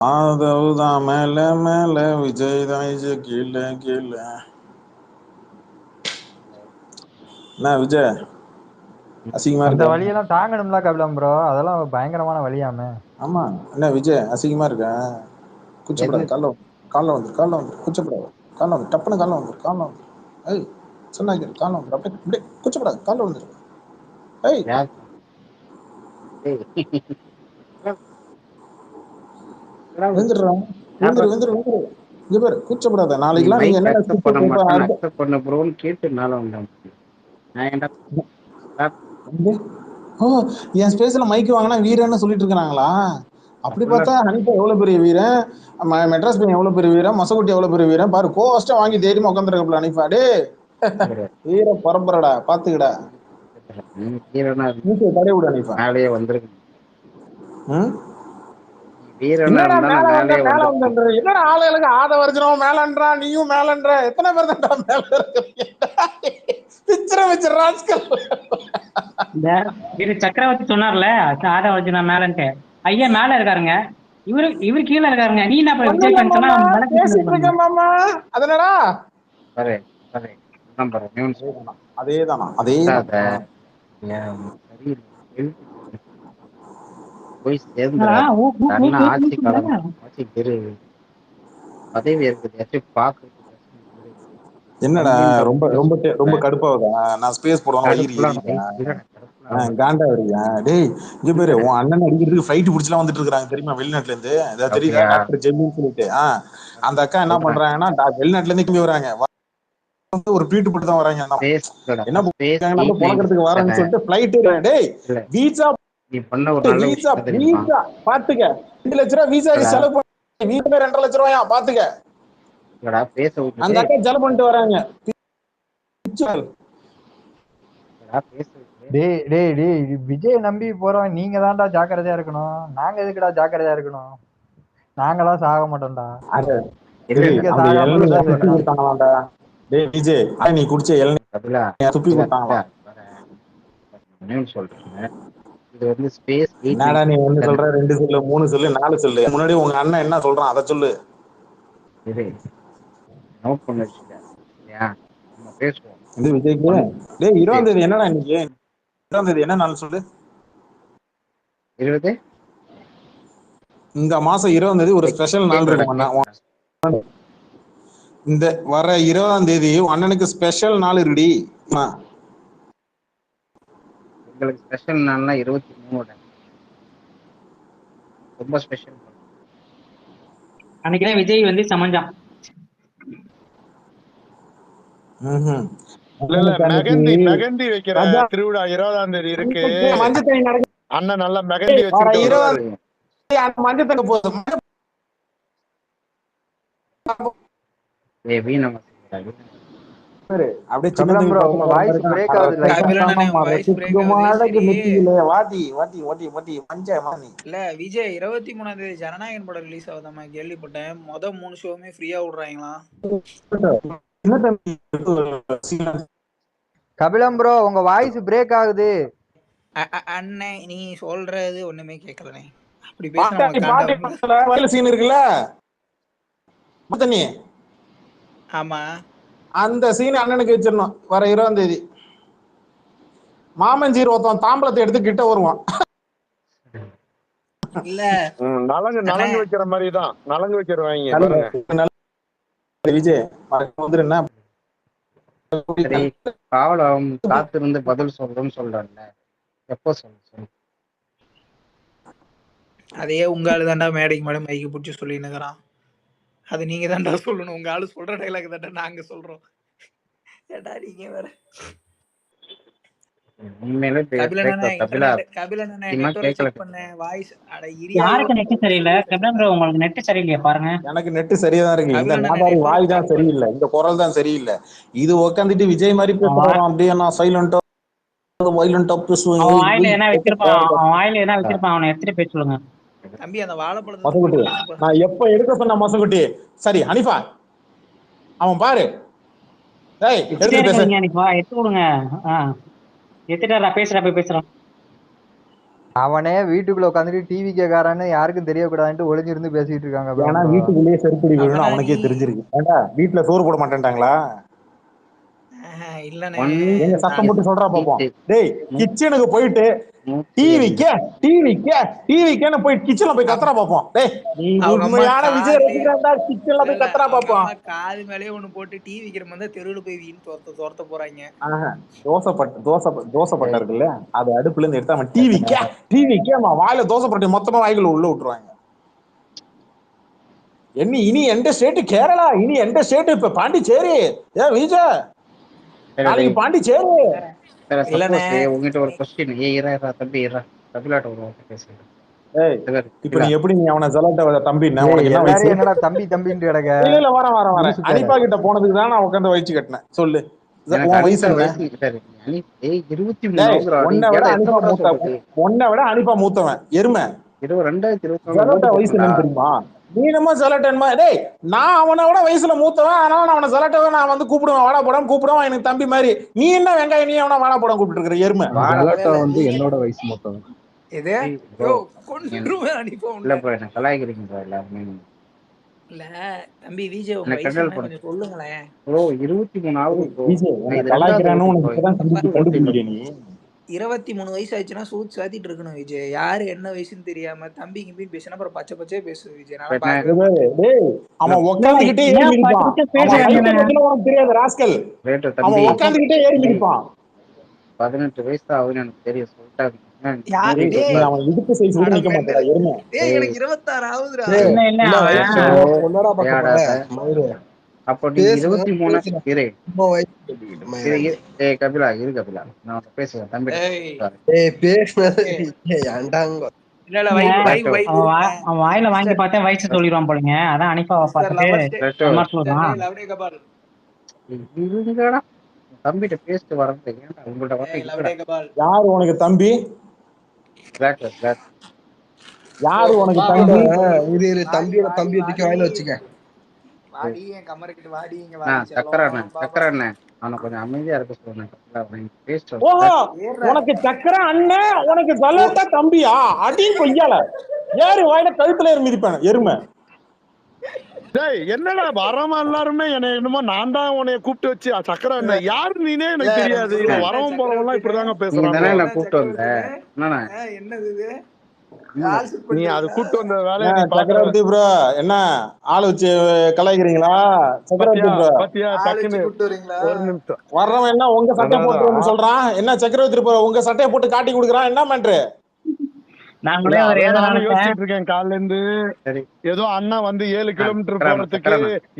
ஆதவுதான் மேல மேல விஜய் தான் கீழே கீழே. என்ன விஜய் அசிங்கமா அந்த இருக்கா? வழியெல்லாம் தாங்கணும்ல கபிலம் ப்ரோ, அதெல்லாம் பயங்கரமான வழியாமே. ஆமா, என்ன விஜய் அசிங்கமா இருக்கா? எது கூச்சப்படாது, காலைல வந்து கூச்சப்படாது, காலைல வந்து டப்புன்னு காலைல வந்து காலைல வந்து ஏய் சொன்னா காலைல வந்து அப்படியே அப்படியே கூச்சப்படாது, காலைல வந்துரு. ஏய் யார் ஏய், விழுந்துடுறா, யார்றா? விழுந்துரு. இங்க பேரு கூச்சப்படாத. நீ நாளைக்கெல்லாம் நீங்க மைக் என்னென்ன அக்செப்ட் ஸ்கிரிப்ட் பண்ண கேட்ப மாட்டேன் அடுத்த அக்செப்ட் பண்ண ப்ரோன்னு கேட்டு மேல வந்தேன். நான் ஏன்டா வந்து, ஓ என் ஸ்பேஸ்ல மைக் வாங்கினா வீரன்னு சொல்லிட்டு இருக்கிறாங்களா? அப்படி அப்படிலாம் பார்த்தா ஹனிஃபா எவ்வளவு பெரிய வீரன், மெட்ராஸ் பையன் எவ்வளவு பெரிய வீரன், மசகுட்டி எவ்வளவு பெரிய வீரன் பாரு. கோஸ்டா வாங்கி தைரியமா உட்காந்துருக்கல ஹனிஃபா. டே கிடையாது. வீர பரம்பரடா, பாத்துக்கடா. நீ வீரனா மூச்சை தடை விடு ஹனிஃபா. மேலேயே வந்திருக்கணும். ம் நீ வீரனா என்னடா இருந்தா மேல நான் வந்த மேலேயே மேல வந்திருக்கணும். வந்த என்னடா ஆளுகளுக்கு ஆத வரைஞ்சிரும் மேலன்றா, நீயும் மேலன்ற. எத்தனை பேர் தான் மேல இருக்கிறீங்க? பிச்சர ராஜ்கல். இந்த இது சக்கரவர்த்தி சொன்னார்ல, ஆதா வச்சுனா மேலன்ட்டு. ஐயா மேல இருக்காருங்க, இவரு கீழே இருக்காருங்க. நீ என்ன இப்ப விஜய் ஒண்ணுல ஃபேன் சொன்னா மாமா, மேல கீழே பேசிட்டு இருப்பாங்க. இருக்க மாமா. அதனடா பாரு பாரு அதான் பாரு நியூன் அதேதானா அதேதான். சொல்லாத. ஏன் சரியில்லை. எழுத்து போய் என்னடா சேர்ந்துடாது. ஊ ஊ ஊ தன்னை ஆட்சி ஊ காலம் ஊ ஆட்சி பெரு பதவி இருக்குது பார்க்கறதுக்கு என்னடா தம்பின்ற ரொம்ப முறையில ரொம்ப ரொம்ப சொல்லல. கடுப்பாகுதா? நான் ஸ்பேஸ் போடுவாங்க வயிறு கடுப்புலாம் எரியுதா? இல்லடா கடுப்புலாம் ஆகல. காண்டா வருவியா? டேய் இங்க பேரு இல்லடா உன் அண்ணன் அடிக்கிறதுக்கு ஃபிளைட் பிடிச்சலாம் வந்துட்டு இருக்காங்க தெரியுமா, வெளிநாட்டுல இருந்து. ஏதாவது தெரியுதா? அப்படியா டாக்டர் ஜெமின்னு சொல்லிட்டு அந்த அக்கா என்ன சொல்றேன். பண்றாங்கன்னா வெளிநாட்டுல இருந்து கிளம்பி வராங்க, வந்து ஒரு ட்வீட் போட்டு தான் வராங்க. ஸ்பேஸ் இல்லடா என்ன ஸ்பேஸ் நம்ம பொழக்கிறதுக்கு வரேன்னு 897 சொல்லிட்டு ஃபிளைட். டேய் இல்ல. வீசா நீ பண்ண ஒரு நல்ல வீசா விஷயம் என்ன தெரியுமா? வீசா பாத்துக்க. 2 லட்ச ரூபாய் வீசாக்கு இல்லடா செலவு பண்ணி வீட்டுல 2.5 லட்ச ரூபாயா பாத்துக்க. இல்லடா பேச அந்த விட்டுட்டு அக்கா செலவு பண்ணிட்டு வராங்க. இல்லடா பேச விட்டு டேய் டேய் டேய், விஜய் நம்பி போறோம், நீங்க தான்டா ஜாக்கிரதையா இருக்கணும். நாங்க எதுக்குடா ஜாக்கிரதையா இருக்கணும்? நாங்களாம் சாக மாட்டோம்டா. அது இல்ல சரி, இல்ல நீங்க அந்த சாகாம இளநீ இருந்தா துப்பி சரிதான். கொடுத்தாங்களாண்டா. டேய் விஜய், நீ குடிச்ச இளநீ கபிலா துப்பி கபிலா கபிலா கொடுத்தாங்களாம். வரேன். நியூன் சொல்றேன். இது வந்து ஸ்பேஸ் என்னடா நீ 1 897 சொல்ற, 2 சொல்லு, 3 சொல்லு, 4 சொல்லு. முன்னாடி உங்க அண்ணன் என்ன சொல்றான் அதை சொல்லு. இது நோட் பண்ண வச்சுக்க. சரியா? நம்ம பேசுவோம். இது விஜய்க்கு. ஒன் டேய் விஜய் 20 என்னடா இன்னைக்கு? 20 என்ன நாள் சொல்லு. 20 இந்த மாசம் 20 ஒரு ஸ்பெஷல் நாள் கேக்குறடா இருக்கும் அண்ணா. கேக்குறடா. இந்த வர 20 உன் அண்ணனுக்கு ஸ்பெஷல் நாள் இருக்குடி. எங்களுக்கு ஸ்பெஷல் நாள்னா 23 ரொம்ப ஸ்பெஷல். அன்னைக்குதான் விஜய் வந்து சமஞ்சான். இல்ல அண்ணனுக்கு அன்னைக்கு மெகந்தி வைக்கிற அதான் திருவிழா 20ஆம் தேதி இருக்கு. மஞ்சள் தண்ணி நடக்குது. அண்ணன் நல்லா மெகந்தி வர வச்சுக்கிட்டு வருவாரு. 20 மஞ்சள் தண்ணி போதும். வீணம் அப்படியே சின்ன கபிலம் தம்பி ப்ரோ, உங்க படத்துல வர வாய்ஸ் மாதிரி பிரேக் தான். ஆகுது லைட்டா. கபிலண்ணே வாய்ஸ் பிரேக் ஆகுது. மாடகு சரி நெத்தியிலே வாட்டி வாட்டி வாட்டி வாட்டி மஞ்ச மானி. இல்ல விஜய் 23ஆம் தேதி ஜனநாயகன் படம் ரிலீஸ் ஆகுதாமா கேள்விப்பட்டேன். 3 ஷோவுமே ஃப்ரீயா விடுறாங்களாம். சின்ன தம்பி கபிலம் ப்ரோ, உங்க வாய்ஸ் பிரேக் ஆகுது. அண்ணே நீ சொல்றது ஒண்ணுமே கேட்கலண்ணே. அப்படி பேச நம்ம பாட்டி சீன் இருக்குல்ல மத்தனி, ஆமா அந்த சீன் அண்ணனுக்கு வச்சிடணும். வர 20ஆம் தேதி மாமஞ்சீர் ஒருத்தன் தாம்பளத்தை எடுத்து கிட்ட வருவான். இல்ல நலங்கு வைக்கிற மாதிரி தான் நலங்கு வைக்கிறவாங்க பாருங்க. விஜய் வந்துரு. என்ன சரி, காவலம் காத்திருந்து பதில் சொல்றோம்னு சொல்றேன்ல, எப்போ சொல்லு. அதையே உங்க ஆளு தாண்டா மேடைக்கு மேடம் மைக்கு பிடிச்சி சொல்லினுக்கிறான். அது நீங்க தாண்டா சொல்லணும். உங்க ஆளு சொல்ற டைலாக் தாண்டா நாங்க சொல்றோம். ஏடா நீங்க வேற. உண்மையிலே கபிலா நெட்வொர்க் செக் பண்ண வாய்ஸ் அட இரியா. யாருக்கு நெட் சரியில்லை? கபிலம் ப்ரோ உங்களுக்கு நெட் சரியில்லையா பாருங்க. எனக்கு நெட் சரியா தான் இருக்கு. இந்த கபிலண்ணே நாதாரி வாய் நெட்வொர்க் தான் செக் பண்ணு. சரியில்லை, இந்த குரல் தான் சரியில்லை. இது உட்காந்துட்டு விஜய் மாதிரி பேசுறான். அப்படியே நான் சைலண்டா வயலண்டா பேசுவேன். அவன் வாயில என்ன வச்சிருப்பான், அவன் வாயில என்ன வச்சிருப்பான், அவனை எடுத்துட்டு போய் சொல்லுங்க. தம்பி அந்த வாழைப்பழத்தை மசகுட்டி, போட்டு பேசுப்பா. நான் எப்ப எடுக்க சொன்ன மசகுட்டி. சரி ஹனிஃபா, அவன் பாரு. ஏய் எடுத்துட்டே எடுத்துட்டு பேச. இருக்காதீங்க, அன்னைக்கு வா எடுத்து கொடுங்க. எடுத்துட்டாரா பேசுறா போய் பேசுறான். நான் எப்ப எடுக்க சொன்ன மசகுட்டி. சரி ஹனிஃபா, அவன் பாரு. ஏய் எடுத்துட்டு பேச. எடுத்துட்டே இருக்காதீங்க, அன்னைக்கு வா எடுத்து கொடுங்க. எடுத்துட்டாரா பேசுறா போய் பேசுறான். அவனே வீட்டுக்குள்ள உட்காந்துட்டு டிவி கேக்காரான்னு யாருக்கும் தெரியக்கூடாதுன்ட்டு ஒளிஞ்சிருந்து பேசிட்டு இருக்காங்க ஏன்னா bro. வீட்டுக்குள்ளேயே செருப்படி விழுன்னு அவனா அவனுக்கே நீ தெரிஞ்சிருக்கு. ஏண்டா வீட்டுல சோறு போட மாட்டேன்ட்டாங்களா? இல்லண்ணே ஒன் எங்க சத்தம் போட்டு சொல்றா பாப்போம். டேய் நூ- கிச்சனுக்கு போயிட்டு 180 டிவிக்கேன்னு போய் கிச்சன்ல போய் கத்துறா பாப்போம். டேய் நீ அவங்க அம்மா உண்மையான விஜய் காதுலயே ரசிகா கிச்சன்ல போய் இல்ல கத்துறா அவங்க பாப்போம். அம்மா காது மேலேயே ஒண்ணு போட்டு டிவி விக்கிற மாதிரி தான் தெருவுல போய் வீண் துரத்த போறாங்க. தோசைப்பட்டை இருக்குல்ல, அது அடுப்புல இருந்து எடுத்து அவன் டிவிக்கே அவன் வாயில தோசைப்பட்டை மொத்தமா வாய்க்குள்ள உள்ள விட்டுருவாங்க. இனி எந்த ஸ்டேட் கேரளா, இனி எந்த ஸ்டேட் இப்ப பாண்டிச்சேரி. ஏன் விஜய் நாளைக்கு பாண்டிச்சேரி. இல்லண்ணே சப்போஸ் உங்ககிட்ட ஒரு கொஸ்டின் தம்பி கபிலாட்ட ஒரு வார்த்தை பேசுறேன். ஏய் இப்ப நீ எப்படி நீ அவனை ஜலாட்ட தம்பின்னா ஏய், உனக்கு என்ன வயசு? எல்லாரையும் என்னடா தம்பி தம்பின்ட்டு கிடக்க? இல்ல வரேன் லூசு பயலே. அனிப்பா கிட்ட போனதுக்கு தான் நான் உட்காந்து வயிற்று கட்டினேன். சொல்லு எனக்கு உன் வயசு அனிதா என்ன? வயசு சரி 23 டேய் ஆகுதுடா. உன்னை விட அனிப்பா மூத்தவன், உன்னை விட அனிப்பா மூத்தவன் எருமை. 2024 ஜலாட்டா வயசு என்னன்னு தெரியுமா? நீ நம்ம ஜலாட்டன்மா. டேய் நான் அவனை விட வயசுல மூத்தவன், அதனால நான் அவனை ஜலாட்டாவை நான் வந்து கூப்பிடுவேன், வாடா போடாம கூப்பிடுவான் எனக்கு தம்பி மாதிரி. நீ என்ன வெங்காயம், நீ அவனா வாடா போடாம கூப்பிட்டு இருக்கிற எருமை? ஜலாட்டா வந்து என்னோட வயசு மொத்தம். இது யோ கொன்றுவேன் அனுப்ப இல்ல ப்ரோ என்ன கலாய்க்கிறீங்க ப்ரோ எல்லாருமே. இல்ல தம்பி விஜய் உங்க எனக்கு வயசு கண்டல் என்ன கொஞ்சம் சொல்லுங்களேன். ப்ரோ 23 ஆகுது ப்ரோ. விஜய் உன்னை கலாய்க்கிறான்னு உனக்கு இப்பதான் கண்டுபிடிக்கிற நீ. 23 வயசு ஆயிடுச்சுன்னா சூத்து சாத்திட்டு இருக்கணும் விஜய். யாரு என்ன வயசுன்னு தெரியாம தம்பி கிம்பின்னு பேசினா அப்புறம் பச்சை பச்சையே பேசுவேன் விஜய். நான் பாக்கவே டேய் அவன் உட்காந்துக்கிட்டே ஏறி மிதிப்பான். உனக்கு தெரியாது ராஸ்கல். ரேட்டு அவன் தம்பி உட்காந்துக்கிட்டே ஏறி மிதிப்பான். 18 வயசு தான் ஆகுதுன்னு எனக்கு தெரியும் சொல்லிட்டாங்க. யாரு நீ அவன் இடுப்பு சைஸ் கூட நிக்க மாட்டேடா எருமை. டேய் எனக்கு 26 ஆகுதுடா. இல்ல இல்ல இல்ல அவன் வயசு பொண்ணடா பார்க்க போற மயிறு. அப்போ நீ 23 இரு ரொம்ப வயசு சொல்லிக்கிட்டு மயிறு. ஏய் கபிலா இரு கபிலா நான் பேசுறேன் தம்பி. ஏய் பேசுனது ஏன்டாங்க. இல்ல இல்ல வை அவன் வாயில வாங்கி பார்த்தா வயசு சொல்லிடுவான் போலங்க. அதான் அனிப்பாவை பார்த்துட்டு அம்மா சொல்றான். இருங்கடா தம்பிட்ட பேசிட்டு வரேன். ஏன்டா உங்கள்ட்ட வரேன். யாரு உனக்கு தம்பி? யாரு உனக்கு தம்பி? இரு தம்பியோட தம்பியை தூக்கி வாயில வச்சுக்க. வாடி என் கமரக்கிட்ட வாடி இங்க சக்கர அண்ணன் அவனை கொஞ்சம் அமைதியா இருக்க சொல்றேன். ஓஹோ உனக்கு சக்கர அண்ணன், உனக்கு ஜலாட்டா தம்பியா? அடியும் கொய்யால யாரு வாயில கழுத்துல ஏறி மிதிப்பான எருமை. டேய் என்னடா வரமா எல்லாருமே என்ன என்னமோ நான் தான் உன்னைய கூப்பிட்டு வச்சு சக்கரை என்ன யாரு நீனே எனக்கு தெரியாது. வரவும் போறவங்க எல்லாம் இப்படிதாங்க பேசுறாங்க. கூப்பிட்டு வந்தேன் என்னது இது? நீ அது கூப்பிட்டு வந்த வேலையை நீ சக்கரவர்த்தி ப்ரோ என்ன ஆளு வச்சு கலாய்க்கிறீங்களா? சக்கரவர்த்தி ப்ரோ பாத்தியா டக்குன்னு கூப்பிட்டு வரீங்களா? ஒரு நிமிஷம் வர்றவன் என்ன உங்க சட்டை போட்டு சொல்றான்? என்ன சக்கரவர்த்தி ப்ரோ உங்க சட்டையை போட்டு காட்டி கொடுக்குறான்? என்ன பண்ற? நாங்களே ஒரு யோசிச்சுட்டு இருக்கேன் காலைல இருந்து. ஏதோ அண்ணா வந்து 7 கிலோமீட்டர் போறதுக்கு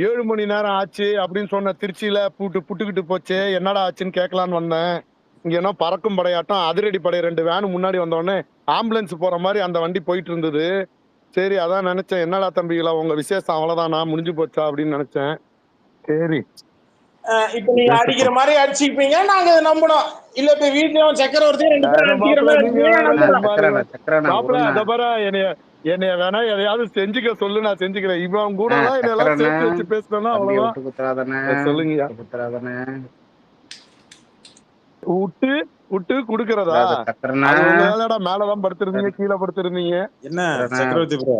7 மணி நேரம் ஆச்சு அப்படின்னு சொன்ன திருச்சியில புட்டுக்கிட்டு போச்சு. என்னடா ஆச்சுன்னு கேட்கலான்னு வந்தேன். இங்க என்ன பறக்கும் படையாட்டம் அதிரடி படை 2 வேனு முன்னாடி வந்தோடனே ஆம்புலன்ஸ் போற மாதிரி அந்த வண்டி போயிட்டு இருந்தது. சரி அதான் நினைச்சேன் என்னடா தம்பிகளா உங்க விசேஷம் அவ்வளவுதானா முடிஞ்சு போச்சா அப்படின்னு நினைச்சேன். சரி இப்ப நீங்க அடிக்கிற மாதிரி அடிச்சுப்பீங்க, நாங்க நம்பணும். இல்ல இப்ப வீட்லயும் சக்கரவர்த்தி 2 பேரும் அடிக்கிற மாதிரி என்னைய வேணா எதையாவது செஞ்சுக்க சொல்லு நான் செஞ்சுக்கிறேன். இவன் கூட எல்லாம் என்னெல்லாம் சேர்த்து வச்சு பேசினா அவ்வளவுதான். சொல்லுங்க விட்டு குடுக்கறதா? மேலதான் படுத்திருந்தீங்க கீழே படுத்திருந்தீங்க. என்ன சக்கரவர்த்தி ப்ரோ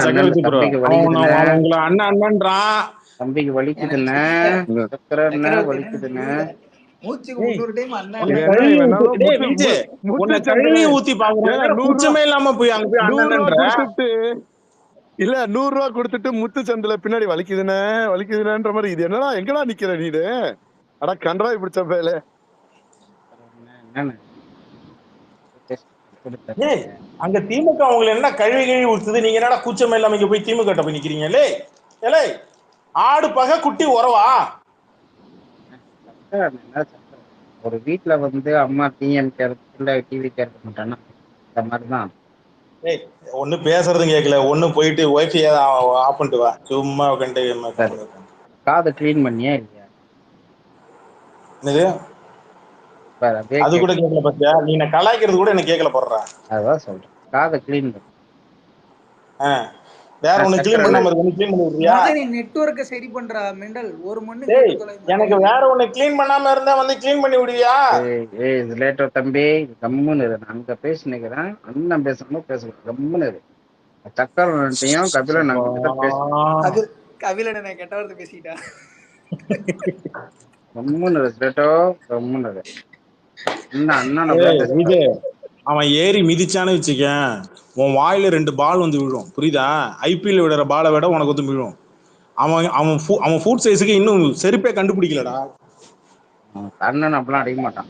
சக்கரவர்த்தி ப்ரோ உங்களை அண்ணன் அண்ணன்றான். தம்பிக்கு வலிக்குதுன்னு வலிக்குதுன்னு ஊத்தி பாக்குறேன் இல்லாம போய் அங்க போய் இல்ல 100 ரூபா கொடுத்துட்டு முத்து சந்தில பின்னாடி வலிக்குதுன்ற மாதிரி. இது என்னடா எங்கடா நிக்கிற நீடு? அடா கன்றாய் பிடிச்ச பேல. அங்க திமுக உங்களை என்ன கழுவி ஊத்துது? நீங்க என்னடா கூச்சமே இல்லாம இங்க போய் திமுக போய் நிக்கிறீங்களே? ஏலே ஆடு பகை குட்டி உறவா? ஒரு வீட்டுல வந்து அம்மா டிஎம் டிவி கேட்க மாட்டானா இந்த மாதிரிதான். ஒண்ணு பேசுறதும் கேட்கல, ஒண்ணு போயிட்டு ஒய்ஃபை ஆஃப் பண்ணிட்டு வா. சும்மா காதை கிளீன் பண்ணியா இல்லையா? அது கூட கேட்கல பாத்தியா? நீ கலாய்க்கிறது கூட என்ன கேட்கல போடுற. அதான் சொல்றேன் காதை கிளீன் பண்ண. வேற ஒண்ணு கிளீன் சக்கரை பண்ணாம இருக்கு, கிளீன் பண்ணி விடுறியா? மொத நீ நெட்வொர்க்க சரி பண்றா மெண்டல். ஒரு மண்ணு டேய் கேட்டு தொலை எனக்கு மண்டை. வேற ஒண்ணு கிளீன் பண்ணாம இருந்தா வந்து கிளீன் பண்ணி விடுவியா? லேட்டர் தம்பி கம்முன்னு இரு. நான் அங்க பேசினுக்கிறேன், அண்ணன் பேசணும் பேசணும், கம்முன்னு இரு. சக்கரவர்த்தியும் கபிலன் அப்பா. அங்கிட்ட பேசணும். கபிலனை நான் கெட்ட வார்த்தை பேசிட்டா. கம்முன்னு இரு லேட்டோ, கம்முன்னு இரு. அண்ணன் ஏய் விஜய், அவன் ஏறி மிதிச்சான்னு வச்சுக்கேன், உன் வாயில 2 பால் வந்து விழும், புரியுதா? ஐபிஎல் விடுற பாலை விட உனக்கு வந்து விழும். அவன் ஃபுட் சைஸுக்கு இன்னும் செருப்பே கண்டுபிடிக்கலடா. அண்ணன் அப்படிலாம் அடிக்க மாட்டான்.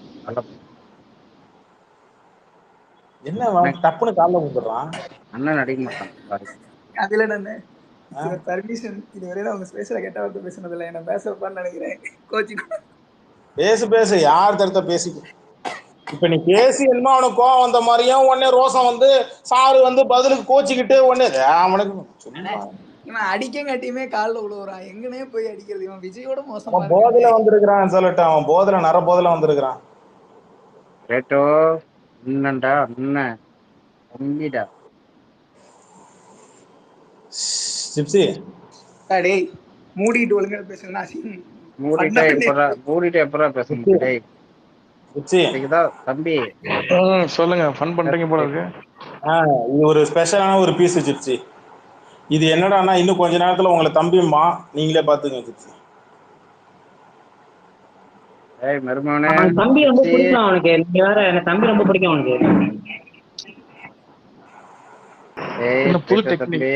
என்ன டப்புன்னு காலைல வந்துடுறான். அண்ணன் அடிக்க மாட்டான். கபிலன் அண்ணன் பர்மிஷன் இதுவரையில அவங்க ஸ்பேஸ்ல கெட்ட வார்த்தை பேசுனதில்ல, என்ன பேச வைப்பான்னு நினைக்கிறேன். கோச்சிங் பேசு யார் தடுத்த பேசி. இப்ப நீ பேசி என்னமோ அவனுக்கு கோவம் வந்த மாதிரியும் உடனே ரோசம் வந்து சாரு வந்து பதிலுக்கு கோச்சிக்கிட்டு உடனே அவனுக்கு இவன் அடிக்கங்காட்டியுமே காலில் விழுவுறான். எங்கனே போய் அடிக்கிறது? இவன் விஜயோட மோசமா அவன் போதையில வந்திருக்கிறான் சொல்லட்டு, அவன் போதையில நர போதையில வந்திருக்கிறான். ரேட்டோ அண்ணன்டா, அண்ணன் தம்பிடா. ஜிப்சி டேய் மூடிட்டு ஒழுங்கா பேசுனா மூடிட்டு எப்படா பேச முடியும்? டேய் ஜிப்சி தம்பி சொல்லுங்க, ஃபன் பண்றீங்க போல இருக்கு. இது ஒரு ஸ்பெஷலான ஒரு பீஸ் ஜிப்சி. இது என்னடான்னா இன்னும் கொஞ்ச நேரத்துல உங்களை தம்பிம்மா, நீங்களே பாத்துங்க ஜிப்சி. ஏய் மருமகனே, தம்பி ரொம்ப பிடிக்கும் அவனுக்கு. நீங்க வேற, எனக்கு தம்பி ரொம்ப பிடிக்கும் அவனுக்கு. ஏய் புது டெக்னிக்.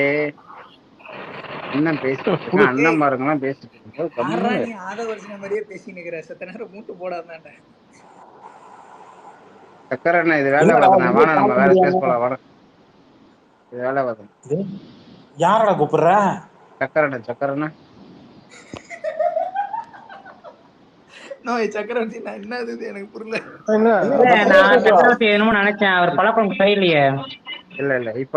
என்ன பேசிட்டு அண்ணன் மாருங்கலாம் பேசிட்டு நீ ஆதவர்ஷன மாதிரியே பேசினுக்கிற. செத்த நேரம் மூட்டு போடாதான்டா. சக்கரண்ணா இது வேலை வளர்ந்தா வாடா, நம்ம வேற ஸ்பேஸ் போலாம் வாடா. இது வேலை வளர்ந்து யாரடா கூப்பிடுற? சக்கரண்ணா சக்கரவர்த்தி நான் என்னது எனக்கு புரியல. நான் சக்கரவர்த்தி என்னமோ நினைச்சேன், அவர் பழக்கம் சரியில்லையே. இல்ல இப்ப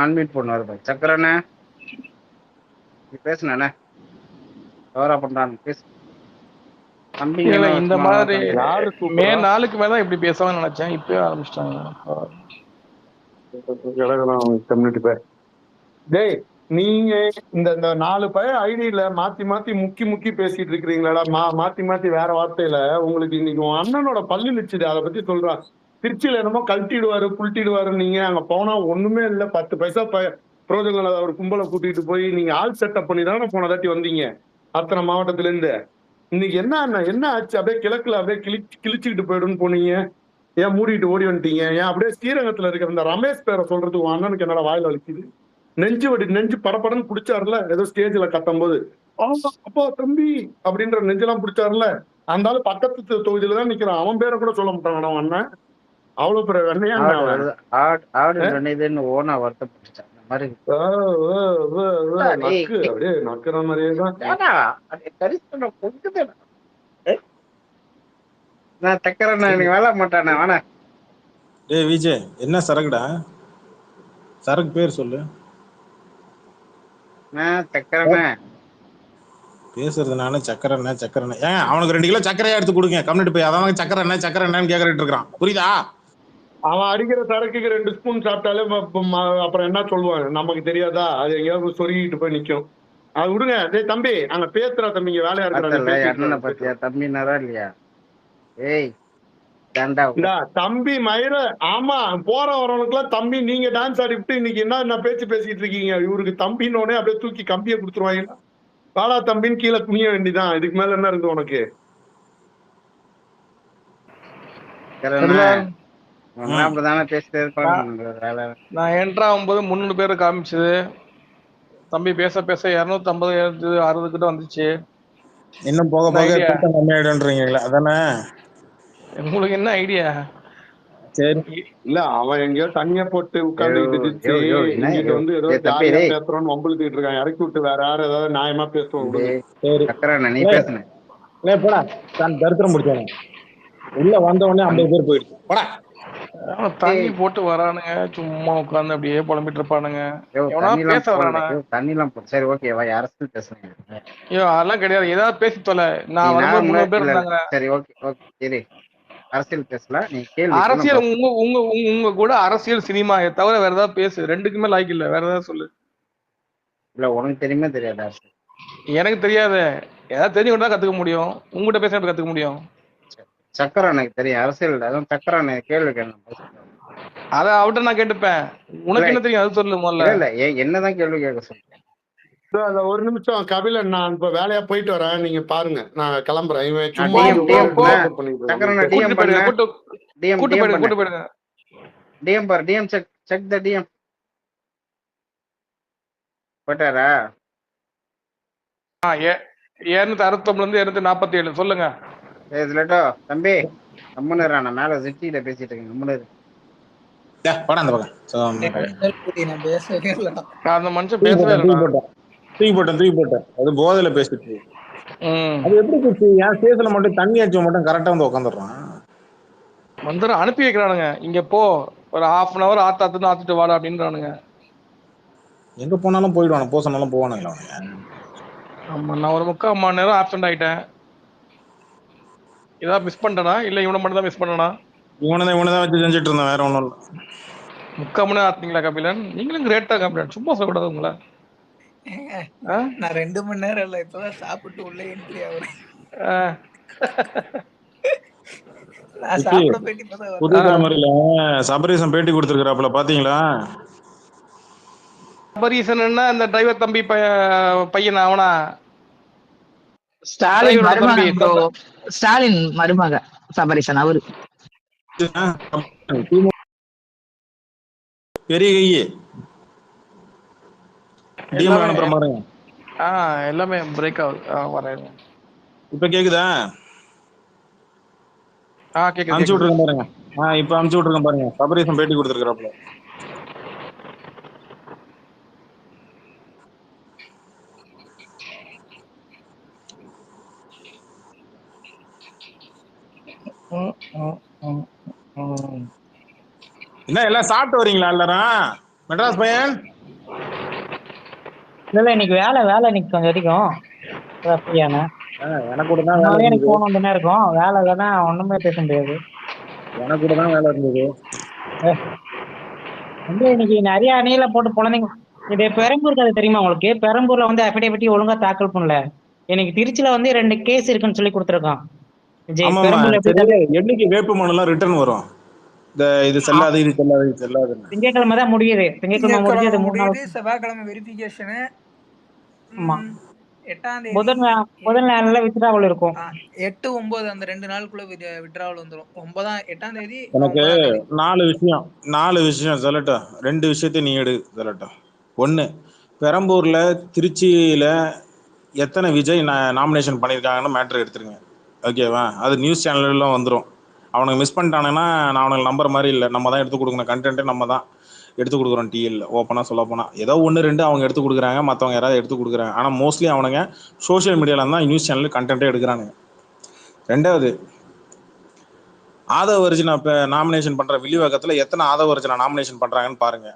அன்மியூட் பண்ணுவாரு. சக்கரண்ணா நீ பேசுனே கவரா பண்றான் பேசு. இந்த மாதிரி நாளுக்கு மேல இப்படி பேசவான்னு நினைச்சேன், இப்பவே ஆரம்பிச்சிட்டாங்க. டேய் நீங்க இந்த 4 பய ஐடியில மாத்தி முக்கி பேசிட்டு இருக்கிறீங்களா? மாத்தி வேற வார்த்தையில உங்களுக்கு இன்னைக்கு உன் அண்ணனோட பள்ளி நிச்சுது, அதை பத்தி சொல்றான். திருச்சியில என்னமோ கழட்டிடுவாரு புல்ட்டிடுவாரு. நீங்க அங்க போனா ஒண்ணுமே இல்ல, 10 பைசா புரோஜன ஒரு கும்பலை கூட்டிட்டு போய் நீங்க ஆள் செட்டப் பண்ணி தானே போன தாட்டி வந்தீங்க அத்தனை மாவட்டத்துல இருந்து. இன்னைக்கு என்ன ஆச்சு? அப்படியே கிழக்குல அப்படியே கிழிச்சுக்கிட்டு போயிடுன்னு போனீங்க, ஏன் மூடிட்டு ஓடி வந்துட்டீங்க? ஏன் அப்படியே ஸ்ரீரங்கத்துல இருக்கிற இந்த ரமேஷ் பேரை சொல்றதுக்கு உன் அண்ணனுக்கு என்னோட வாயில வலிக்குது? நெஞ்சு படப்படன்னு பிடிச்சாருல ஏதோ ஸ்டேஜ்ல கட்டும் போது, அப்பா தம்பி அப்படின்ற நெஞ்செல்லாம் பிடிச்சாருல, அந்த ஆளு பக்கத்து தொகுதியில தான் நிக்கிறான். அவன் பேரை கூட சொல்ல மாட்டாங்க அவன் அண்ணன். அவ்வளவு பெரிய வெண்ணையா ஓனா வருத்தப்பட்டுச்சு. அப்படியே நக்கிற மாதிரியே நான் சக்கரண்ணா எனக்கு வேலை மாட்டானே வேணா. டேய் விஜய், என்ன சரக்குடா? சரக்கு பேர் சொல்லு. பேசுறதுனால சக்கரை ஏன் அவனுக்கு 2 கிலோ சக்கரையா எடுத்து கொடுங்க, கம்மிட்டு போய் அதான் சக்கரை என்னன்னு கேட்கறட்டு இருக்கான், புரியுதா? அவன் அடிக்கிற சரக்குக்கு 2 ஸ்பூன் சாப்பிட்டாலே அப்புறம் என்ன சொல்லுவாங்க நமக்கு தெரியாதா? அது எங்கேயாவது சொருகிட்டு போய் நிக்கும். அது விடுங்க. டேய் தம்பி அங்க பேசுறா தம்பிங்க வேலையா இருக்கிறாங்க. தம்பினாரா இல்லையா? ஏய் தம்பி மயிர, ஆமா போற வரவனுக்கு எல்லாம் தம்பி. நீங்க டான்ஸ் ஆடிவிட்டு இன்னைக்கு என்ன பேசிட்டு இருக்கீங்க? இவருக்கு தம்பின்னோடனே அப்படியே தூக்கி கம்பியை கொடுத்துருவாங்க. வாடா தம்பின்னு கீழே குனிய வேண்டிதான். இதுக்கு மேல என்ன இருக்கு உனக்கு? நான் என்ட்ரா ஆகும்போது 300 பேரு காமிச்சது. தம்பி பேச 250 60 கிட்ட வந்துச்சு. இன்னும் போக கம்மியாயிடும்ன்றீங்களா? அதானே உங்களுக்கு என்ன ஐடியா? சரி இல்ல அவன் எங்கேயோ தனியா போட்டு உட்கார்ந்துட்டு வந்து ஏதோ ஜாலியா பேசுறோம்னு வம்பளுத்திட்டு இருக்கான். இறக்கி விட்டு வேற யாரும் ஏதாவது நியாயமா பேசுவோம். நீ பேசுன போடா, தரித்திரம் முடிச்சானே உள்ள வந்த உடனே 50 பேர் போயிடுச்சு. போடா, தண்ணி போட்டு வரானுங்க, சும்மா உட்கார்ந்து அப்படியே புலம்பிட்டு இருப்பானுங்க. பேச வரானா? தண்ணி எல்லாம் சரி ஓகேவா? அரசியல் பேசுறீங்க? ஐயோ அதெல்லாம் கிடையாது, ஏதாவது பேசி தொலை. நான் வரும்போது 3 பேர் இருந்தாங்க. சரி ஓகே அரசியல் பேசல. நீ கேள்வி அரசியல் உங்க கூட அரசியல் சினிமா தவிர வேற ஏதாவது பேசு. 2க்குமே லாய்க்கு இல்ல, வேற ஏதாவது சொல்லு. இல்ல உனக்கு தெரியுமா தெரியாதா? எனக்கு தெரியாது. ஏதாவது தெரிஞ்சு தான் கத்துக்க முடியும். உங்ககிட்ட பேச எப்படி கத்துக்க முடியும்? சக்கரை எனக்கு தெரியும், அரசியல் அதுவும் சக்கரை கேள்வி கேட்கணும். அத அவட்ட நான் கேட்டுப்பேன். உனக்கு என்ன தெரியும் அது சொல்லு முதல்ல. இல்ல என்னதான் கேள்வி கேட்க சொல்றேன். ஒரு நிமிஷம் கபிலன், நான் இப்ப வேலையா போயிட்டு வரேன், நீங்க பாருங்க, நான் கிளம்புறேன். இவன் சும்மா டிஎம் பாரு, டிஎம் செக் தி டிஎம் போட்டாரா? 269 இருந்து 247 சொல்லுங்க. இதுலட்டோ தம்பி கம்முன்னு நான் மேல சிட்டியில பேசிட்டு இருக்கேன். கம்முன்னு அந்த மனுஷன் பேசவே இல்லை. தூக்கி போட்டேன். அது போதையில பேசிட்டு அது எப்படி குச்சி என் சேத்துல மட்டும் தண்ணி அடிச்ச மட்டும் கரெக்டா வந்து உட்காந்துடுறான். வந்துடும் அனுப்பி வைக்கிறானுங்க. இங்க போ ஒரு 1/2 an hour ஆத்துட்டு வாடா அப்படின்றானுங்க. எங்க போனாலும் போயிடுவானு, போ சொன்னாலும் போவானுங்களா அவனுங்க? ஆமா, நான் ஒரு 3/4 மணி நேரம் ஆப்சென்ட் ஆயிட்டேன். ஏதாவது மிஸ் பண்ணிட்டேனா இல்ல இவனை மட்டும் தான் மிஸ் பண்ணனா? இவனதான் வச்சு செஞ்சுட்டு இருந்தேன், வேற ஒண்ணும் இல்ல. 3/4 மணி நேரம் ஆத்தீங்களா கபிலன்? நீங்களும் கிரேட்டா கபிலன், சும்மா சொல்லக்கூடாது உங்களை. நான் 2 மணி நேரம் இல்ல, இப்பதான் சாப்பிட்டு உள்ள என்ட்ரி ஆகுறேன். புது தலைமுறையில சபரீசன் பேட்டி கொடுத்திருக்காப்ல, பாத்தீங்களா? சபரீசன் என்ன இந்த டிரைவர் தம்பி பையன் அவனா? ஸ்டாலின் மருமக சபரீசன் அவரு பெரிய கையே எல்லாமே பிரேக் ஆகுது. வரேன். இப்ப கேக்குதா? அனுப்பிச்சு விட்டுருக்கேன் பாருங்க. இப்ப அனுப்பிச்சு விட்டுருக்கேன் பாருங்க. சபரீசன் பேட்டி கொடுத்திருக்காப்ல. என்ன எல்லாம் சாப்பிட்டு வரீங்களா எல்லாரும்? மெட்ராஸ் பையன் இல்ல இன்னைக்கு வேலை இன்னைக்கு கொஞ்சம் அதிகம். எனக்கு கூட தான் வேலை எனக்கு போன வந்து இருக்கும். வேலை இல்லைன்னா ஒண்ணுமே பேச முடியாது. எனக்கு கூட தான் வேலை இருந்தது. இன்னைக்கு நிறைய அணியில போட்டு குழந்தைங்க இது பெரம்பூர் கதை தெரியுமா உங்களுக்கு? பெரம்பூர்ல வந்து அஃபிடேவிட்டி ஒழுங்கா தாக்கல் பண்ணல. எனக்கு திருச்சியில வந்து 2 கேஸ் இருக்குன்னு சொல்லி கொடுத்துருக்கான். என்னைக்கு வேட்புமனு எல்லாம் ரிட்டர்ன் வரும்? இது செல்லாது, இது செல்லாது, இது செல்லாது. திங்கட்கிழமை தான் முடியுது. திங்கட்கிழமை முடிஞ்சு அது 3 நாள். செவ்வாய்க்கிழமை வெரிஃபிகேஷன். 8ஆம் தேதி முதல் நாள்ல வித்ட்ராவல் இருக்கும். 8, 9 அந்த 2 நாளுக்குள்ள வித்ட்ராவல் வந்துரும். 8ஆம் தேதி. எனக்கு 4 விஷயம் சொல்லட்டும். 2 விஷயத்தை நீ எடு சொல்லட்டும். 1, பெரம்பூர்ல திருச்சியில எத்தனை விஜய் நாமினேஷன் பண்ணியிருக்காங்கன்னு மேட்ரு எடுத்துருங்க. ஓகேவா? அது நியூஸ் சேனல்லாம் வந்துடும். அவனுக்கு மிஸ் பண்ணிட்டானுங்கன்னா நான் அவனுக்கு நம்பர் மாதிரி இல்லை. நம்ம தான் எடுத்து கொடுக்கணும். கண்டென்ட்டே நம்ம தான் எடுத்து கொடுக்குறோம். டிஎல் ஓப்பனாக சொல்ல போனால் ஏதோ 1, 2 அவங்க எடுத்து கொடுக்குறாங்க, மற்றவங்க யாராவது எடுத்து கொடுக்குறாங்க. ஆனால் மோஸ்ட்லி அவனுங்க சோஷியல் மீடியாவில் தான் நியூஸ் சேனல் கண்டென்ட்டே எடுக்கிறானுங்க. 2வது, ஆதவ அர்ஜுனா இப்போ நாமினேஷன் பண்ணுற வில்லிவாக்கத்தில் எத்தனை ஆதவ அர்ஜுனா நாமினேஷன் பண்ணுறாங்கன்னு பாருங்க.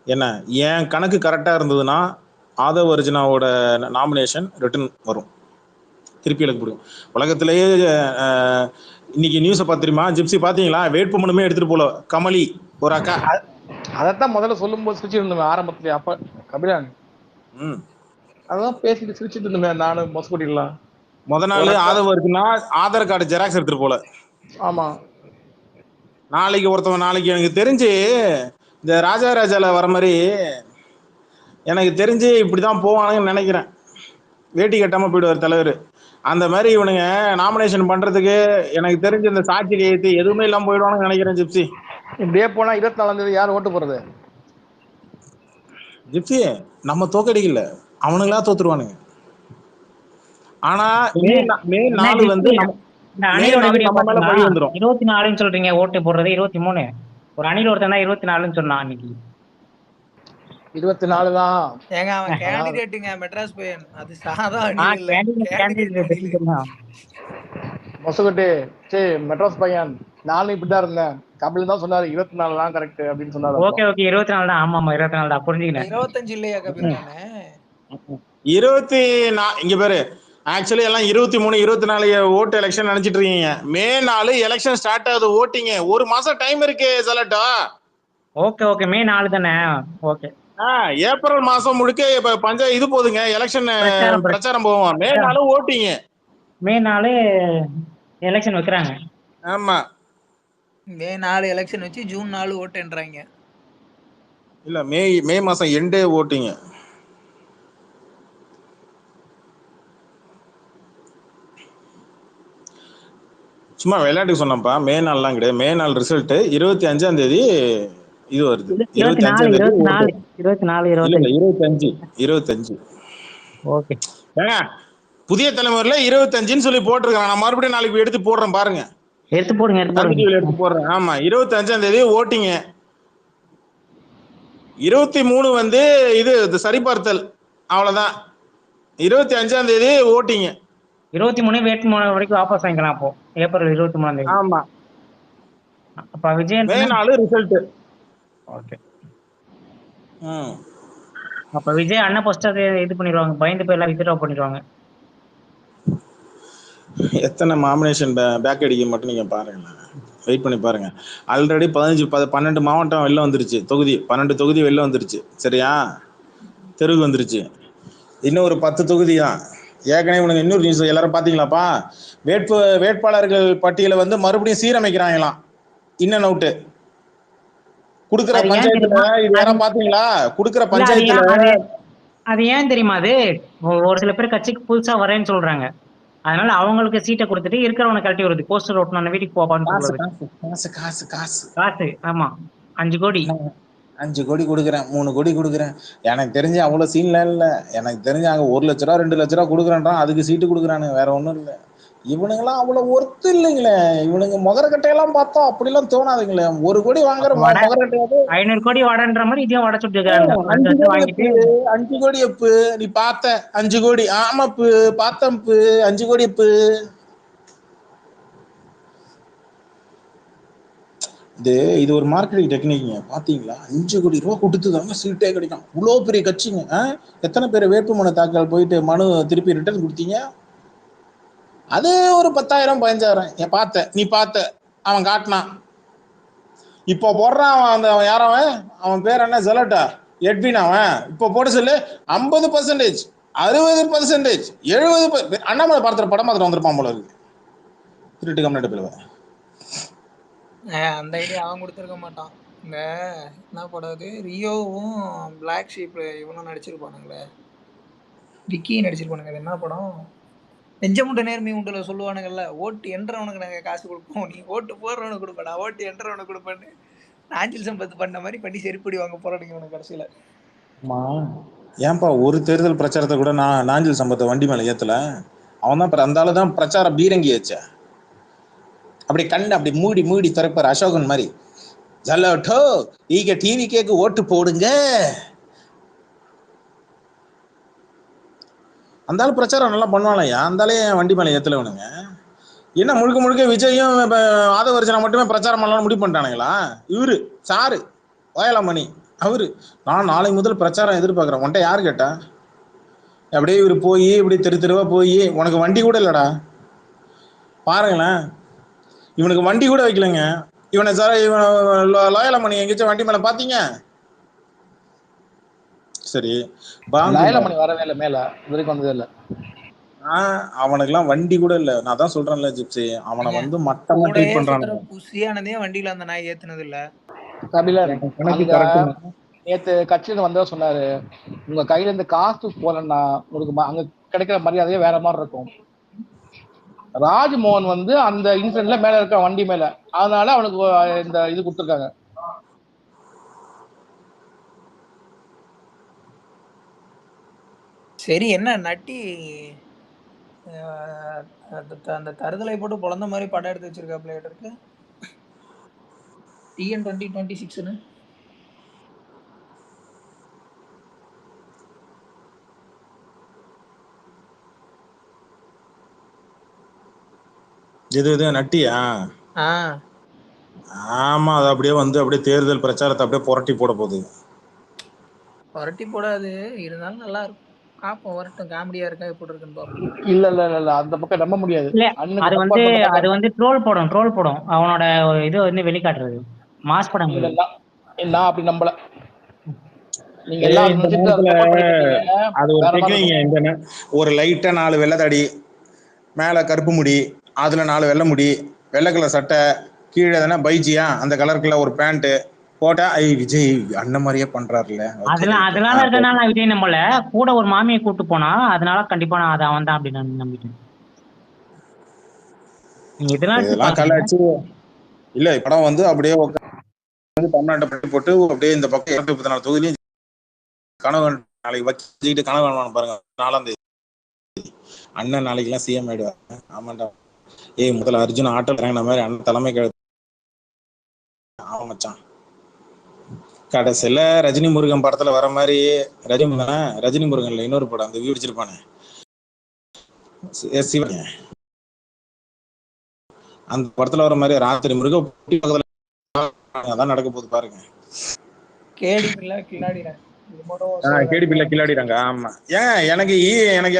என்ன என் கணக்கு கரெக்டாக இருந்ததுன்னா ஆதவ அர்ஜுனாவோட நாமினேஷன் ரிட்டர்ன் வரும், திருப்பி எனக்கு பிடிக்கும். உலகத்திலேயே இன்னைக்கு நியூஸை பார்த்துருமா? ஜிப்சி பார்த்தீங்களா? வேட்புமனுமே எடுத்துட்டு போல கமலி ஒரு அக்கா. அதைத்தான் முதல்ல சொல்லும்போது சிரிச்சிருந்தேன் ஆரம்பத்துல. அப்ப கபிலன் அதான் பேசிட்டு சிரிச்சிட்டு இருந்தேன் நானும் மொசக்குட்டிலாம். முத நாள் ஆதவ இருக்குன்னா ஆதார் கார்டு ஜெராக்ஸ் எடுத்துட்டு போல. ஆமா, நாளைக்கு ஒருத்தவன் நாளைக்கு எனக்கு தெரிஞ்சு இந்த ராஜால வர மாதிரி எனக்கு தெரிஞ்சு இப்படிதான் போவானுங்கன்னு நினைக்கிறேன். வேட்டி கட்டாம போயிடுவார் தலைவர். அந்த மாதிரி இவனுங்க நாமினேஷன் பண்றதுக்கு எனக்கு தெரிஞ்ச இந்த சாட்சி கையெழுத்து எதுவுமே இல்லாம போயிடுவானுன்னு நினைக்கிறேன். ஜிப்சி இப்படியே போனா 24ஆம் தேதி யார் ஓட்டு போறது? ஜிப்சி நம்ம தோக்கடிக்கல, அவனுங்களா தோத்துருவானுங்க. ஆனா மே 4 வந்து 24 சொல்றீங்க ஓட்டு போடுறது. 23 ஒரு அணில ஒருத்தன் தான் 24 சொன்னான் அன்னைக்கு. 24 தான். ஏங்க அவன் கேண்டிடேட்டுங்க, மெட்ராஸ் பையன். அது சாதா அணி இல்ல. மொசகுட்டி சரி மெட்ராஸ் பையன். நானும் இப்படிதான் இருந்தேன். கபில் தான் சொன்னாரு 24 தான் கரெக்ட் அப்படின்னு சொன்னாரு. ஓகே 24 தான். ஆமா 24 தான். புரிஞ்சுக்கிட்டேன். 25 இல்லையா கபில்? 24 இங்க பாரு. ஆக்சுவலி எல்லாம் 23, 24 ஓட்டு எலெக்ஷன் நினைச்சிட்டு இருக்கீங்க. மே 4 எலெக்ஷன் ஸ்டார்ட் ஆகுது. ஓட்டிங்க 1 மாசம் டைம் இருக்கு. சொல்லட்டா? ஓகே மே 4 தானே. ஓகே ஏப்ரல் மாசம் முழுக்க இப்ப இது போதுங்க, எலெக்ஷன் பிரச்சாரம் போவோம். மே 4 ஓட்டிங்க, மே 4 எலெக்ஷன் வைக்கிறாங்க. ஆமா, மே 4 எலெக்ஷன் வச்சு ஜூன் 4 ஓட்டுன்றாங்க. இல்ல மே மாசம் எண்டே ஓட்டிங்க. சும்மா விளையாட்டுக்கு சொன்னப்பா. மே 4லாம் கிடையாது. மே 4 ரிசல்ட் 25ஆம் தேதி இது வருது. 25ஆம் தேதி 25. ஓகே, ஏங்க புதிய தலைமுறையில 25ன்னு சொல்லி போட்டிருக்காங்க. நான் மறுபடியும் நாளைக்கு எடுத்து போடுறேன் பாருங்க. எடுத்து போடுங்க. எடுத்து போடுறேன். ஆமா, 25ஆம் தேதி ஓட்டிங்க. 23 வந்து இது சரிபார்த்தல், அவ்வளவுதான். 25ஆம் தேதி ஓட்டிங்க. 23 வேட்புமனு வரைக்கும் வாபஸ் வாங்கிக்கலாம். அப்போ ஏப்ரல் 23ஆம் தேதி. ஆமா, அப்ப விஜய் மே 4 ரிசல்ட். ஓகே. அப்ப விஜய் அண்ணா போஸ்டர் இது பண்ணிடுவாங்க, பயந்து போய் எல்லாம் வித்ட்ரா பண்ணிடுவாங்க. எத்தனை நாமினேஷன் பேக் அடிக்க மட்டும் நீங்க பாருங்க, வெயிட் பண்ணி பாருங்க. ஆல்ரெடி 12 மாவட்டம் வெளில வந்துருச்சு, தொகுதி 12 தொகுதி வெளில வந்துருச்சு. சரியா, தெருவுக்கு வந்துருச்சு. இன்னும் ஒரு 10 தொகுதி தான். ஏற்கனவே உனக்கு இன்னொரு நியூஸ் எல்லாரும் பாத்தீங்களாப்பா, வேட்பாளர்கள் பட்டியலை வந்து மறுபடியும் சீரமைக்கிறாங்களாம். இன்னும் அவுட்டு குடுக்கிற பஞ்சாயத்துல. இது யாரும் பாத்தீங்களா? குடுக்கிற பஞ்சாயத்துல அது ஏன் தெரியுமா? அது ஒரு சில பேர் கட்சிக்கு புதுசா வரேன்னு சொல்றாங்க, அதனால அவங்களுக்கு சீட்டை கொடுத்துட்டு இருக்கிறவனை கழட்டி வருது. போஸ்டர் ஓட்டணும், வீட்டுக்கு போப்பான்னு சொல்றது. காசு காசு காசு காசு. ஆமா, 5 கோடி 5 கோடி கொடுக்குறேன், 3 கோடி கொடுக்குறேன். எனக்கு தெரிஞ்சு அவ்வளவு சீன்ல இல்ல. எனக்கு தெரிஞ்சு அங்க 1 லட்ச ரூபா 2 லட்ச ரூபா கொடுக்குறான்றான், அதுக்கு சீட்டு கொடுக்குறானுங்க, வேற ஒண்ணும் இல்ல. இவனுங்கெல்லாம் அவ்வளவு ஒர்த்து இல்லைங்களே. இவனுங்க முகரக்கட்டையெல்லாம் பார்த்தோம் அப்படிலாம் தோணாதுங்களே. 1 கோடி வாங்குற முகரக்கட்டையாவது 500 கோடி வாடன்ற மாதிரி இதையும் வாட சுட்டுருக்காங்க. 5 கோடி அப்பு நீ பார்த்த 5 கோடி. ஆமாப்பு பார்த்தம்பு 5 கோடி அப்பு. இது ஒரு மார்க்கெட்டிங் டெக்னிக்ங்க. பாத்தீங்களா? 5 கோடி ரூபாய் கொடுத்துதாங்க சீட்டே கிடைக்கும். இவ்வளோ பெரிய கட்சிங்க. எத்தனை பேர் வேட்புமனு தாக்கல் போயிட்டு மனு திருப்பி ரிட்டர்ன் கொடுத்தீங்க? அது ஒரு 10,000 15,000. பார்த்த நீ பார்த்த அவன் காட்டினான். இப்போ போடுறான் அவன் யாரவன், அவன் பேர் என்ன, ஜெலட்டா எட்வின். அவன் இப்போ போட்டு சொல்லு 50%, 60%, 70%. அண்ணாமலை பார்த்துற படம் பார்த்துட்டு வந்திருப்பான் போல இருக்கு. திருட்டு கம்யூனிட்டி பிள்ளைவன். அந்த ஐடியா அவன் கொடுத்துருக்க மாட்டான். இந்த என்ன படம் அது, ரியோவும் பிளாக் ஷீப் இவனும் நடிச்சிருப்பானுங்களே, விக்கி நடிச்சிருப்பானுங்க. என்ன படம், நெஞ்சமுண்ட நேர்மை உண்டுல சொல்லுவானுங்கல்ல, ஓட்டு என்றவனுக்கு நாங்கள் காசு கொடுப்போம், நீ ஓட்டு போடுறவனுக்கு கொடுப்பேன், ஓட்டு என்றவனுக்கு கொடுப்பேன்னு நாஞ்சில் சம்பத் பண்ண மாதிரி பண்ணி செருப்படி வாங்க போறானுங்க இவனுக்கு கடைசியில. ஏன்பா ஒரு தேர்தல் பிரச்சாரத்தை கூட நான் நாஞ்சில் சம்பத்தை வண்டி மேல ஏத்தல? அவன் தான் அந்த ஆளு தான் பிரச்சார பீரங்கி வச்ச. அப்படி கண்ணு அப்படி மூடி திறப்பார் அசோகன் மாதிரி. ஜல்லோ ஈக டிவி கேக்கு ஓட்டு போடுங்க. அந்த ஆளு பிரச்சாரம் நல்லா பண்ணுவாளையா? அந்த வண்டி மேல ஏத்தலவனுங்க. என்ன முழுக்க விஜயும் ஆதவர்ஜனா மட்டுமே பிரச்சாரம் பண்ணலாம்னு முடிவு பண்ணிட்டானுங்களா? இவரு சாரு வயலாமணி அவரு, நான் நாளை முதல் பிரச்சாரம் எதிர்பார்க்கிறேன். உன்ட்ட யாரு கேட்டா? அப்படியே இவரு போய் இப்படி தெருவா போய், உனக்கு வண்டி கூட இல்லடா பாருங்களேன், இவனுக்கு வண்டி கூட வைக்கலங்க. இவனை லோயலாமணி எங்கேயாச்சும் வண்டி மேல பாத்தீங்க? சரி, லோயலாமணி வரவே இல்லை, மேல வரைக்கும் வந்ததே இல்லை. அவனுக்குலாம் வண்டி கூட இல்ல. நான் தான் சொல்றேன்ல ஜிப்சி, அவனை வந்து மட்டமா ட்ரீட் பண்றானுங்க. புசியானதே வண்டியில அந்த நாய் ஏத்துனது இல்ல. நேத்து கட்சியில வந்தா சொன்னாரு, உங்க கையில இருந்து காசு போலன்னா உங்களுக்கு அங்க கிடைக்கிற மரியாதையே வேற மாதிரி இருக்கும். ராஜ்மோகன் வந்து அந்த இன்சிடென்ட்ல மேல இருக்க வண்டி மேல, அதனால அவனுக்கு இந்த இது கொடுத்துருக்காங்க. சரி, என்ன நட்டி அந்த தருதலை போட்டு பொழந்த மாதிரி படம் எடுத்து வச்சிருக்கா பிளேட்டருக்கு TN 2026. இது நட்டியா? ஆமா, அது அப்படியே வந்து அப்படியே தேர்தல் பிரச்சாரத்தை அப்படியே புரட்டி போட போகுது. புரட்டி போடாது, இருந்தாலும் நல்லா இருக்கும். பாப்போம், வரட்டும், காமெடியா இருக்கா எப்படி இருக்குன்னு பாப்போம். இல்ல அந்த பக்கம் நம்ப முடியாது. அது வந்து ட்ரோல் போடும் அவனோட இது வந்து வெளிக்காட்டுறது. மாஸ் படம் நான் அப்படி நம்பல. நீங்க எல்லாம் இந்த நினைச்சிட்டு அதை நேரத்துல சப்போர்ட் பண்ணிட்டு இருக்கீங்க. அது ஒரு வேற மாதிரி டெக்னிக். இருக்கும். ஒரு லைட்டா 4 வெள்ளை மேல கருப்பு முடி, அதுல 4 வெள்ளை முடி, வெள்ளை கலர் சட்டை, கீழே எதனா பைஜியா அந்த கலருக்குள்ள ஒரு பேண்ட் போட்டா விஜய் அண்ணன் மாதிரியே பண்றாருல்ல. Okay right. அதனால இருக்கனால நான் விஜய் நம்பல, கூட ஒரு மாமியை கூட்டு போனா அதனால கண்டிப்பா நான் அதை அவன் தான் அப்படின்னு நம்பிட்டேன். நீங்க இதெல்லாம் எடுத்து இதெல்லாம் பாருங்க. கலாச்சு இல்ல படம் வந்து அப்படியே உட்காந்து தமிழ்நாட்டை பட்டி போட்டு அப்படியே இந்த பக்கம் 234 தொகுதியிலையும் கனவு நாளைக்கு வச்சுக்கிட்டு கனவு பாருங்க 4ஆம் தேதி அண்ணன் நாளைக்கு எல்லாம் சிஎம் ஆயிடுவாங்க. ஆமாண்டா. முதல்ல அர்ஜுன் ஆட்டல் இறங்கின மாதிரி அண்ணன் தலைமை மச்சான். கடைசியில ரஜினி முருகன் படத்துல வர மாதிரி ரஜினி முருகன்ல இன்னொரு படம் அந்த விடிச்சிருப்பானே சிவன், அந்த படத்துல வர மாதிரி ராத்திரி முருக அதான் நடக்க போகுது பாருங்க. கேடி பிள்ளை கில்லாடிறேன். கேடி பிள்ளை கில்லாடிறாங்க. ஆமா. எனக்கு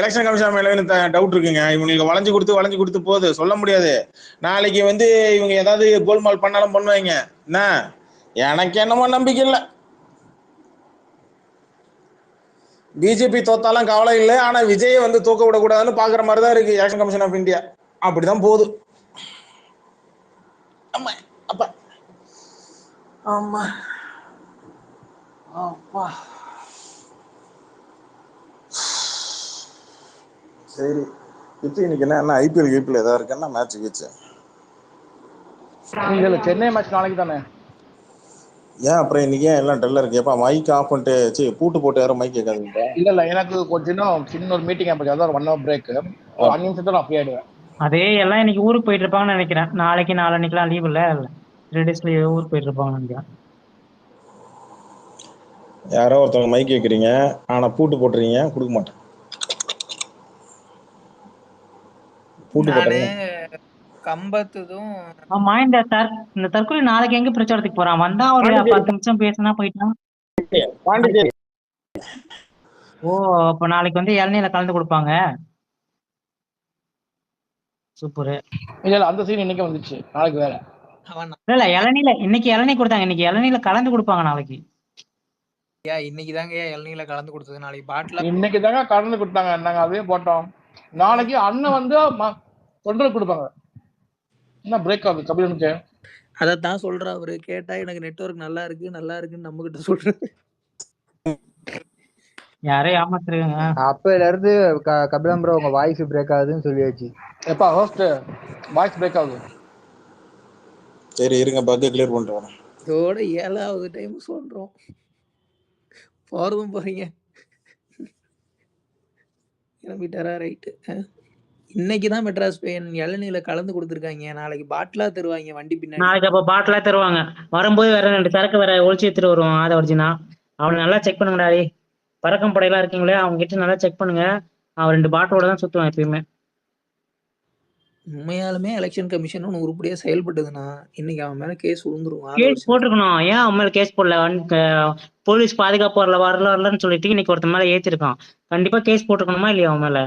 எலெக்ஷன் கமிஷன் மேல டவுட் இருக்குங்க. இவங்களுக்கு வளைஞ்சு கொடுத்து போகுது சொல்ல முடியாது. நாளைக்கு வந்து இவங்க ஏதாவது கோல்மால் பண்ணாலும் பண்ணுவாங்க. என்ன எனக்கு என்னமோ நம்பிக்கை இல்லை. பிஜேபி தோத்தாலும் கவலை இல்லை, ஆனா விஜயை வந்து தூக்க விடக்கூடாதுன்னு பாக்குற மாதிரிதான் இருக்கு எலெக்ஷன் கமிஷன் ஆஃப் இந்தியா. அப்படிதான் போகுது. ஆமா அப்பா ஆமா அப்பா. சரி இப்போ இன்னைக்கு என்ன ஐபிஎல் ஏதாவது இருக்குன்னா மேட்ச் கீச்சு இல்ல சென்னை மேட்ச் நாளைக்கு தானே. ஏன் அப்புறம் இன்னைக்கு எல்லாம் டல்லா இருக்கு. எப்பா மைக் ஆஃப் பண்ணிட்டு பூட்டு போட்டு யாரும் மைக் கேட்காதுங்க. இல்ல எனக்கு கொஞ்சம் சின்ன ஒரு மீட்டிங் அப்போ அதான் 1 hour பிரேக், ஒரு 5 நிமிஷத்துல நான் ஃப்ரீ ஆயிடுவேன். அதே எல்லாம் இன்னைக்கு ஊருக்கு போயிட்டு இருப்பாங்கன்னு நினைக்கிறேன். நாளைக்கு நாளன்னைக்கெல்லாம் லீவ் இல்ல, 3 days ஊருக்கு போயிட்டு இருப்பாங்கன்னு நினைக்கிறேன். யாரோ ஒருத்தவங்க மைக் கேட்குறீங்க, ஆனா பூட்டு போட்டுறீங்க. கொடுக்க மாட்டேன். பூட்டு போட்டுறீங்க. கம்பத்துதும் ஆமா, இந்த தற்கொலை நாளைக்கு எங்க பிரச்சாரத்துக்கு போறான்? வந்தா ஒரு 10 நிமிஷம் பேசினா போயிட்டான். பாண்டிச்சேரி. ஓ, அப்ப நாளைக்கு வந்து இளநீல கலந்து கொடுப்பாங்க. சூப்பர். இல்ல அந்த சீன் இன்னைக்கு வந்துச்சு, நாளைக்கு வேற. இல்ல இளநீல இன்னைக்கு இளநீ கொடுத்தாங்க, இன்னைக்கு இளநீல கலந்து கொடுப்பாங்க நாளைக்கு. இன்னைக்கு தாங்க இளநீல கலந்து கொடுத்தது, நாளைக்கு பாட்டில் இன்னைக்கு தாங்க கலந்து கொடுத்தாங்க, நாங்க அதே போட்டோம். நாளைக்கு அண்ணன் வந்து தொண்டர் கொடுப்பாங்க. என்ன பிரேக் ஆகுது கபிலனுக்கு? அதைத்தான் சொல்ற அவரு. கேட்டா எனக்கு நெட்வொர்க் நல்லா இருக்குன்னு நம்ம கிட்ட சொல்றாரு. யாரே ஏமாத்துறாங்க. அப்பல இருந்து கபிலம் ப்ரோ உங்க வாய்ஸ் பிரேக் ஆகுதுன்னு சொல்லியாச்சு. எப்பா ஹோஸ்ட் வாய்ஸ் பிரேக் ஆகுது. சரி இருங்க, பக்கை கிளியர் பண்ணிட்டு வரேன். இதோட 7வது டைம் சொல்றோம். போறதும் போறீங்க. கிளம்பிட்டாரா? ரைட்டு. இன்னைக்கு தான் மெட்ராஸ் பெயின் இளநீல கலந்து கொடுத்துருக்காங்க. நாளைக்கு பாட்டிலா தருவாங்க வண்டி பின்னாடி. நாளைக்கு அப்ப பாட்டிலா தருவாங்க. வரும்போது வேற 2 சரக்கு வேற ஒழிச்சு எடுத்துட்டு வருவோம். அதை ஒரிஜினா அவனை நல்லா செக் பண்ணுங்கடா. பறக்கும் படையெல்லாம் இருக்கீங்களே, அவங்க கிட்ட நல்லா செக் பண்ணுங்க. அவன் 2 பாட்டிலோட தான் சுத்துவான் எப்பயுமே. உண்மையாலுமே எலெக்ஷன் கமிஷன் ஒன்று உருப்படியா செயல்பட்டதுன்னா இன்னைக்கு அவன் மேல கேஸ் விழுந்துருவான். கேஸ் போட்டிருக்கணும். ஏன் அவன் மேல கேஸ் போடல? போலீஸ் பாதுகாப்பு வரலன்னு சொல்லிட்டு இன்னைக்கு ஒருத்தன் மேல ஏத்திருக்கான். கண்டிப்பா கேஸ் போட்டிருக்கணுமா இல்லையா அவன் மேல?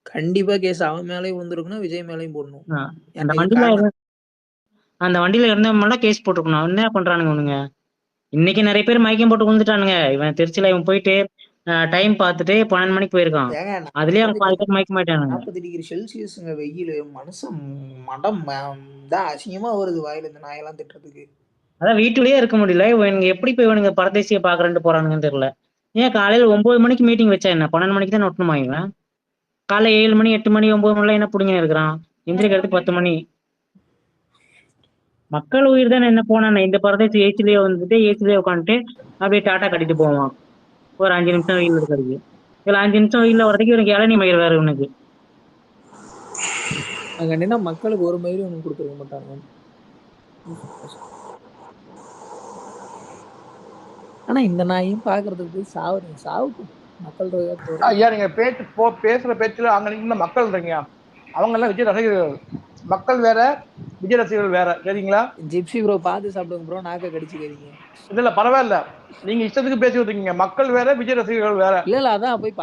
கண்டிப்பா கேஸ் அவன் மேலேயும் விழுந்துருக்கணும், விஜய் மேலேயும் போடணும். அந்த வண்டியில இருந்தவன் மேல கேஸ் போட்டிருக்கணும். என்ன பண்றானுங்க அவனுங்க? இன்னைக்கு நிறைய பேர் மயக்கம் போட்டு விழுந்துட்டானுங்க. இவன் திருச்சியில இவன் போயிட்டு டைம் பார்த்துட்டு 12 மணிக்கு போயிருக்கான். அதுலயே அவன் 4 பேர் மயக்கம் ஆயிட்டானுங்க. 40 டிகிரி செல்சியஸ்ங்க வெயில். மனுஷன் மடம் தான் அசிங்கமா வருது வாயில இந்த நாயெல்லாம் திட்டுறதுக்கு. அதான் வீட்டுலயே இருக்க முடியல. இவனுங்க எப்படி போய் இவனுங்க பரதேசியை பாக்குறேன்னு போறானுங்கன்னு தெரியல. ஏன் காலையில 9 மணிக்கு மீட்டிங் வச்சா என்ன? 12 மணிக்கு தான் ஒட்டணுமா இவன்? காலை 7 மணி 8 மணி 9 மணில என்ன புடிங்க இருக்கிறான்? எந்திரிக்கிறது 10 மணி. மக்கள் உயிர் தானே என்ன போனானே. இந்த பரதேசி ஏசிலேயே வந்துட்டு ஏசிலேயே உட்காந்துட்டு அப்படியே டாட்டா கட்டிட்டு போவான். ஒரு 5 நிமிஷம் வெயில் இருக்கிறதுக்கு. இதுல 5 நிமிஷம் வெயில வரதுக்கு இவனுக்கு இளநீ மயிர் வேற இவனுக்கு. அங்க மக்களுக்கு ஒரு மயிரும் ஒன்று கொடுத்துருக்க மாட்டாங்க. ஆனா இந்த நாயும் பாக்குறதுக்கு சாவுக்கு மக்கள் ஐயா நீங்க பேசுற பேச்சுல அங்க நின்று மக்கள் இருக்கீங்க. அவங்க எல்லாம் விஜய் ரசிகர்கள். மக்கள் வேற, விஜய் ரசிகர்கள் வேற. சரிங்களா? ஜிப்சி ப்ரோ பார்த்து சாப்பிடுங்க ப்ரோ, நாக்க கடிச்சுக்கிறீங்க. இல்ல பரவாயில்ல, நீங்க இஷ்டத்துக்கு பேசி விட்டுருக்கீங்க. மக்கள் வேற, விஜய் ரசிகர்கள் வேற. இல்ல அதான் போய்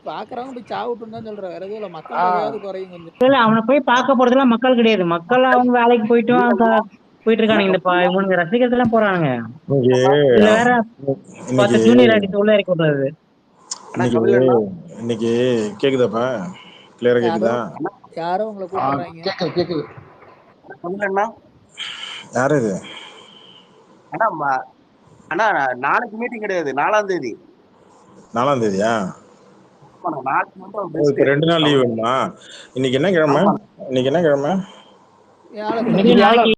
பாக்குறவங்க போய் சாவுட்டுன்னு தான் சொல்றேன். வேற எதுவும் இல்ல. மக்கள் குறையும் கொஞ்சம். இல்ல அவனை போய் பார்க்க போறதுலாம் மக்கள் கிடையாது. மக்கள் அவங்க வேலைக்கு போயிட்டு போயிட்டு இருக்கானுங்க. இந்த இவனுங்க ரசிகர்கள் எல்லாம் போறானுங்க. இன்னைக்கு இதுல வேற 10 ஜூனியர் ஆர்டிஸ்ட் உள்ள இறக்கி விடுறது. இன்னைக்கு கேக்குதாப்பா? கிளியரா கேக்குதா? யாரோ உங்களை கூப்பிடுறாங்க. கேக்குது. யாரு இது? அண்ணா நாளைக்கு மீட்டிங் கிடையாது, 4ஆம் தேதி. 4ஆம் தேதியா? நாளைக்கு இப்ப 2 நாள் லீவ் வேணுமா? இன்னைக்கு என்ன கிழமை? வியாழக்கிழமை. நாளைக்கு